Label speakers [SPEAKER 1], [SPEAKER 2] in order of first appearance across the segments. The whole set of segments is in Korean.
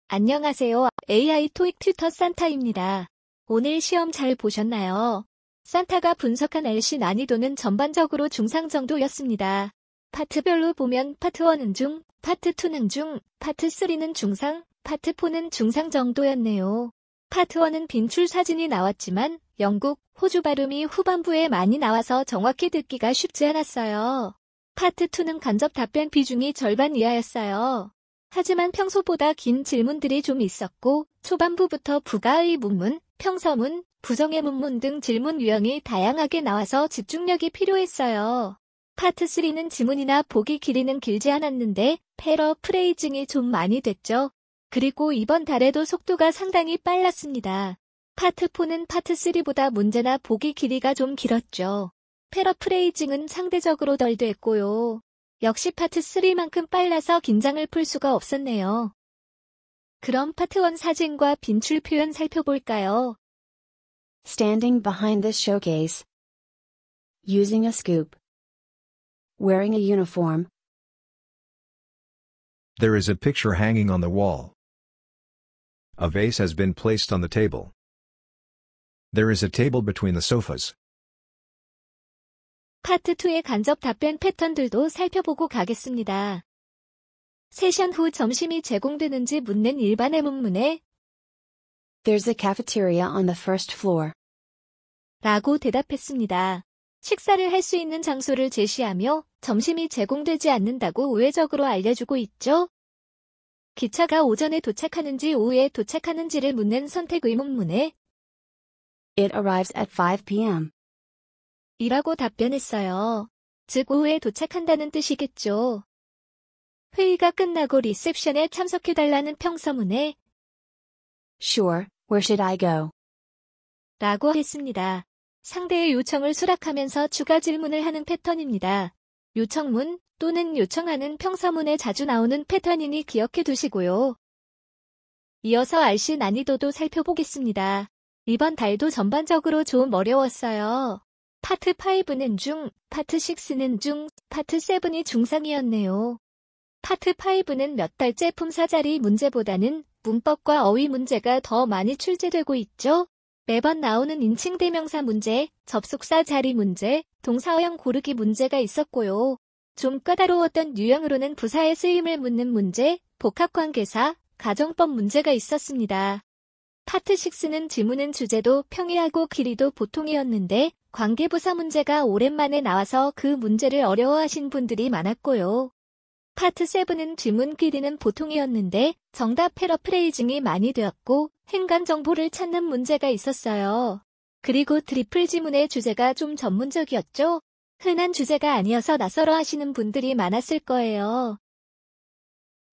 [SPEAKER 1] 안녕하세요. AI 토익 튜터 산타입니다. 오늘 시험 잘 보셨나요? 산타가 분석한 RC 난이도는 전반적으로 중상 정도였습니다. 파트별로 보면 파트 1은 중, 파트 2는 중, 파트 3는 중상, 파트 4는 중상 정도였네요. 파트 1은 빈출 사진이 나왔지만 영국, 호주 발음이 후반부에 많이 나와서 정확히 듣기가 쉽지 않았어요. 파트 2는 간접 답변 비중이 절반 이하였어요. 하지만 평소보다 긴 질문들이 좀 있었고 초반부부터 부가의 문문, 평서문, 부정의 문문 등 질문 유형이 다양하게 나와서 집중력이 필요했어요. 파트 3는 지문이나 보기 길이는 길지 않았는데 패러프레이징이 좀 많이 됐죠. 그리고 이번 달에도 속도가 상당히 빨랐습니다. 파트 4는 파트 3보다 문제나 보기 길이가 좀 길었죠. 패러프레이징은 상대적으로 덜 됐고요. 역시 파트 3만큼 빨라서 긴장을 풀 수가 없었네요. 그럼 파트 1 사진과 빈출 표현 살펴볼까요?
[SPEAKER 2] Standing behind the showcase. Using a scoop. Wearing a uniform.
[SPEAKER 3] There is a picture hanging on the wall. A vase has been placed on the table. There is a table between the sofas.
[SPEAKER 1] 파트 2의 간접 답변 패턴들도 살펴보고 가겠습니다. 세션 후 점심이 제공되는지 묻는 일반의 문문에
[SPEAKER 2] There's a cafeteria on the first floor.
[SPEAKER 1] 라고 대답했습니다. 식사를 할 수 있는 장소를 제시하며 점심이 제공되지 않는다고 우회적으로 알려주고 있죠. 기차가 오전에 도착하는지 오후에 도착하는지를 묻는 선택 의문문에
[SPEAKER 2] It arrives at 5 p.m.
[SPEAKER 1] 이라고 답변했어요. 즉 오후에 도착한다는 뜻이겠죠. 회의가 끝나고 리셉션에 참석해달라는 평서문에
[SPEAKER 2] Sure, where should I go?
[SPEAKER 1] 라고 했습니다. 상대의 요청을 수락하면서 추가 질문을 하는 패턴입니다. 요청문 또는 요청하는 평서문에 자주 나오는 패턴이니 기억해 두시고요. 이어서 RC 난이도도 살펴보겠습니다. 이번 달도 전반적으로 좀 어려웠어요. 파트 5는 중, 파트 6는 중, 파트 7이 중상이었네요. 파트 5는 몇 달째 품사자리 문제보다는 문법과 어휘 문제가 더 많이 출제되고 있죠. 매번 나오는 인칭 대명사 문제, 접속사 자리 문제, 동사어형 고르기 문제가 있었고요. 좀 까다로웠던 유형으로는 부사의 쓰임을 묻는 문제, 복합관계사, 가정법 문제가 있었습니다. 파트 6는 지문은 주제도 평이하고 길이도 보통이었는데 관계부사 문제가 오랜만에 나와서 그 문제를 어려워하신 분들이 많았고요. 파트 7은 지문 길이는 보통이었는데 정답 패러프레이징이 많이 되었고 행간 정보를 찾는 문제가 있었어요. 그리고 트리플 지문의 주제가 좀 전문적이었죠. 흔한 주제가 아니어서 낯설어 하시는 분들이 많았을 거예요.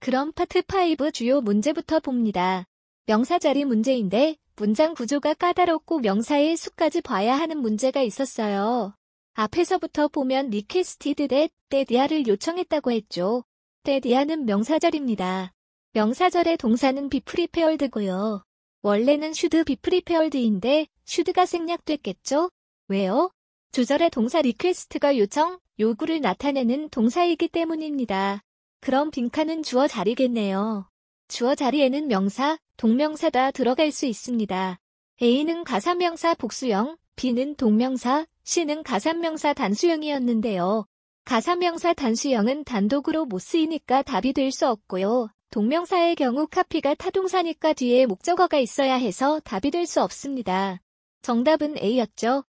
[SPEAKER 1] 그럼 파트 5 주요 문제부터 봅니다. 명사 자리 문제인데 문장 구조가 까다롭고 명사의 수까지 봐야 하는 문제가 있었어요. 앞에서부터 보면 리퀘스티드 데디아를 요청했다고 했죠. 데디아는 명사절입니다. 명사절의 동사는 be prepared고요. 원래는 should be prepared인데 should가 생략됐겠죠? 왜요? 주절의 동사 리퀘스트가 요청, 요구를 나타내는 동사이기 때문입니다. 그럼 빈칸은 주어 자리겠네요. 주어 자리에는 명사, 동명사가 들어갈 수 있습니다. A는 가사명사 복수형, B는 동명사, C는 가사명사 단수형이었는데요. 가사명사 단수형은 단독으로 못 쓰이니까 답이 될 수 없고요. 동명사의 경우 카피가 타동사니까 뒤에 목적어가 있어야 해서 답이 될 수 없습니다. 정답은 A였죠.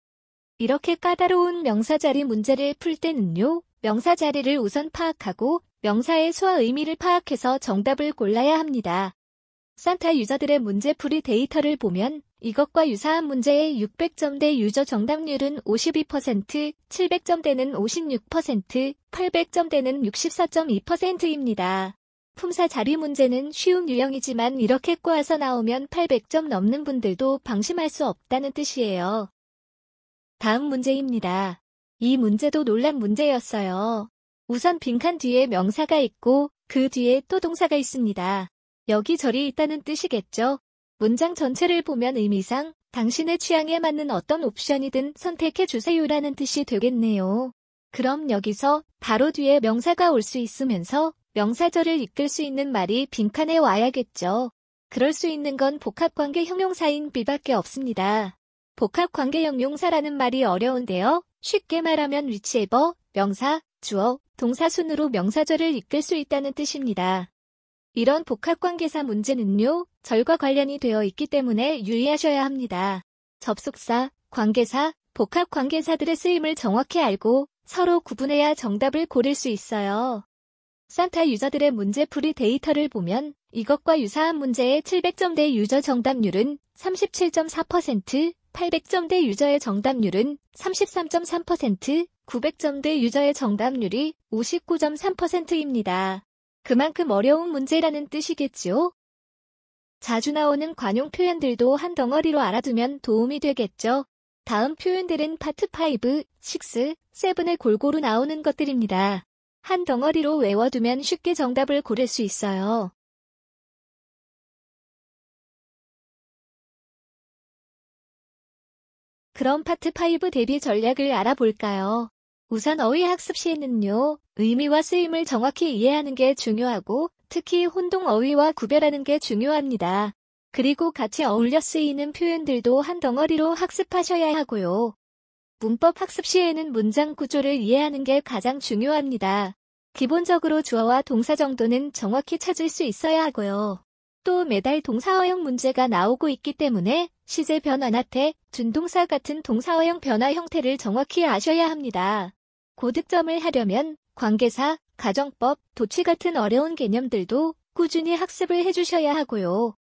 [SPEAKER 1] 이렇게 까다로운 명사 자리 문제를 풀 때는요. 명사 자리를 우선 파악하고 명사의 수와 의미를 파악해서 정답을 골라야 합니다. 산타 유저들의 문제풀이 데이터를 보면 이것과 유사한 문제의 600점대 유저 정답률은 52%, 700점대는 56%, 800점대는 64.2%입니다. 품사 자리 문제는 쉬운 유형이지만 이렇게 꼬아서 나오면 800점 넘는 분들도 방심할 수 없다는 뜻이에요. 다음 문제입니다. 이 문제도 논란 문제였어요. 우선 빈칸 뒤에 명사가 있고 그 뒤에 또 동사가 있습니다. 여기저리 있다는 뜻이겠죠. 문장 전체를 보면 의미상 당신의 취향에 맞는 어떤 옵션이든 선택해 주세요라는 뜻이 되겠네요. 그럼 여기서 바로 뒤에 명사가 올 수 있으면서 명사절을 이끌 수 있는 말이 빈칸에 와야겠죠. 그럴 수 있는 건 복합관계 형용사인 be밖에 없습니다. 복합관계 형용사라는 말이 어려운데요. 쉽게 말하면 whichever, 명사, 주어, 동사 순으로 명사절을 이끌 수 있다는 뜻입니다. 이런 복합관계사 문제는요, 절과 관련이 되어 있기 때문에 유의하셔야 합니다. 접속사, 관계사, 복합관계사들의 쓰임을 정확히 알고 서로 구분해야 정답을 고를 수 있어요. 산타 유저들의 문제풀이 데이터를 보면 이것과 유사한 문제의 700점대 유저 정답률은 37.4%, 800점대 유저의 정답률은 33.3%, 900점대 유저의 정답률이 59.3%입니다. 그만큼 어려운 문제라는 뜻이겠죠? 자주 나오는 관용 표현들도 한 덩어리로 알아두면 도움이 되겠죠? 다음 표현들은 파트 5, 6, 7에 골고루 나오는 것들입니다. 한 덩어리로 외워두면 쉽게 정답을 고를 수 있어요. 그럼 파트 5 대비 전략을 알아볼까요? 우선 어휘 학습 시에는요, 의미와 쓰임을 정확히 이해하는 게 중요하고 특히 혼동 어휘와 구별하는 게 중요합니다. 그리고 같이 어울려 쓰이는 표현들도 한 덩어리로 학습하셔야 하고요. 문법 학습 시에는 문장 구조를 이해하는 게 가장 중요합니다. 기본적으로 주어와 동사 정도는 정확히 찾을 수 있어야 하고요. 또 매달 동사어형 문제가 나오고 있기 때문에 시제 변화나 태, 준동사 같은 동사어형 변화 형태를 정확히 아셔야 합니다. 고득점을 하려면 관계사, 가정법, 도치 같은 어려운 개념들도 꾸준히 학습을 해주셔야 하고요.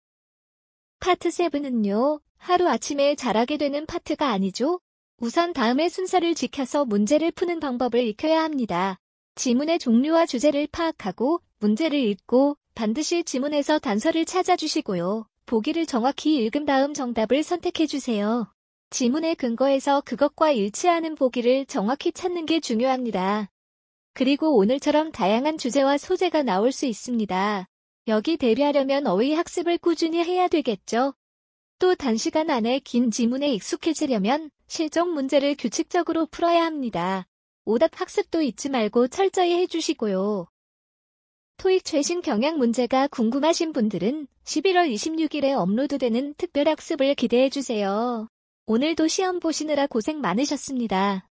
[SPEAKER 1] 파트 7은요, 하루아침에 잘하게 되는 파트가 아니죠? 우선 다음의 순서를 지켜서 문제를 푸는 방법을 익혀야 합니다. 지문의 종류와 주제를 파악하고 문제를 읽고 반드시 지문에서 단서를 찾아주시고요. 보기를 정확히 읽은 다음 정답을 선택해주세요. 지문의 근거에서 그것과 일치하는 보기를 정확히 찾는 게 중요합니다. 그리고 오늘처럼 다양한 주제와 소재가 나올 수 있습니다. 여기 대비하려면 어휘 학습을 꾸준히 해야 되겠죠. 또 단시간 안에 긴 지문에 익숙해지려면 실전 문제를 규칙적으로 풀어야 합니다. 오답 학습도 잊지 말고 철저히 해주시고요. 토익 최신 경향 문제가 궁금하신 분들은 11월 26일에 업로드되는 특별학습을 기대해주세요. 오늘도 시험 보시느라 고생 많으셨습니다.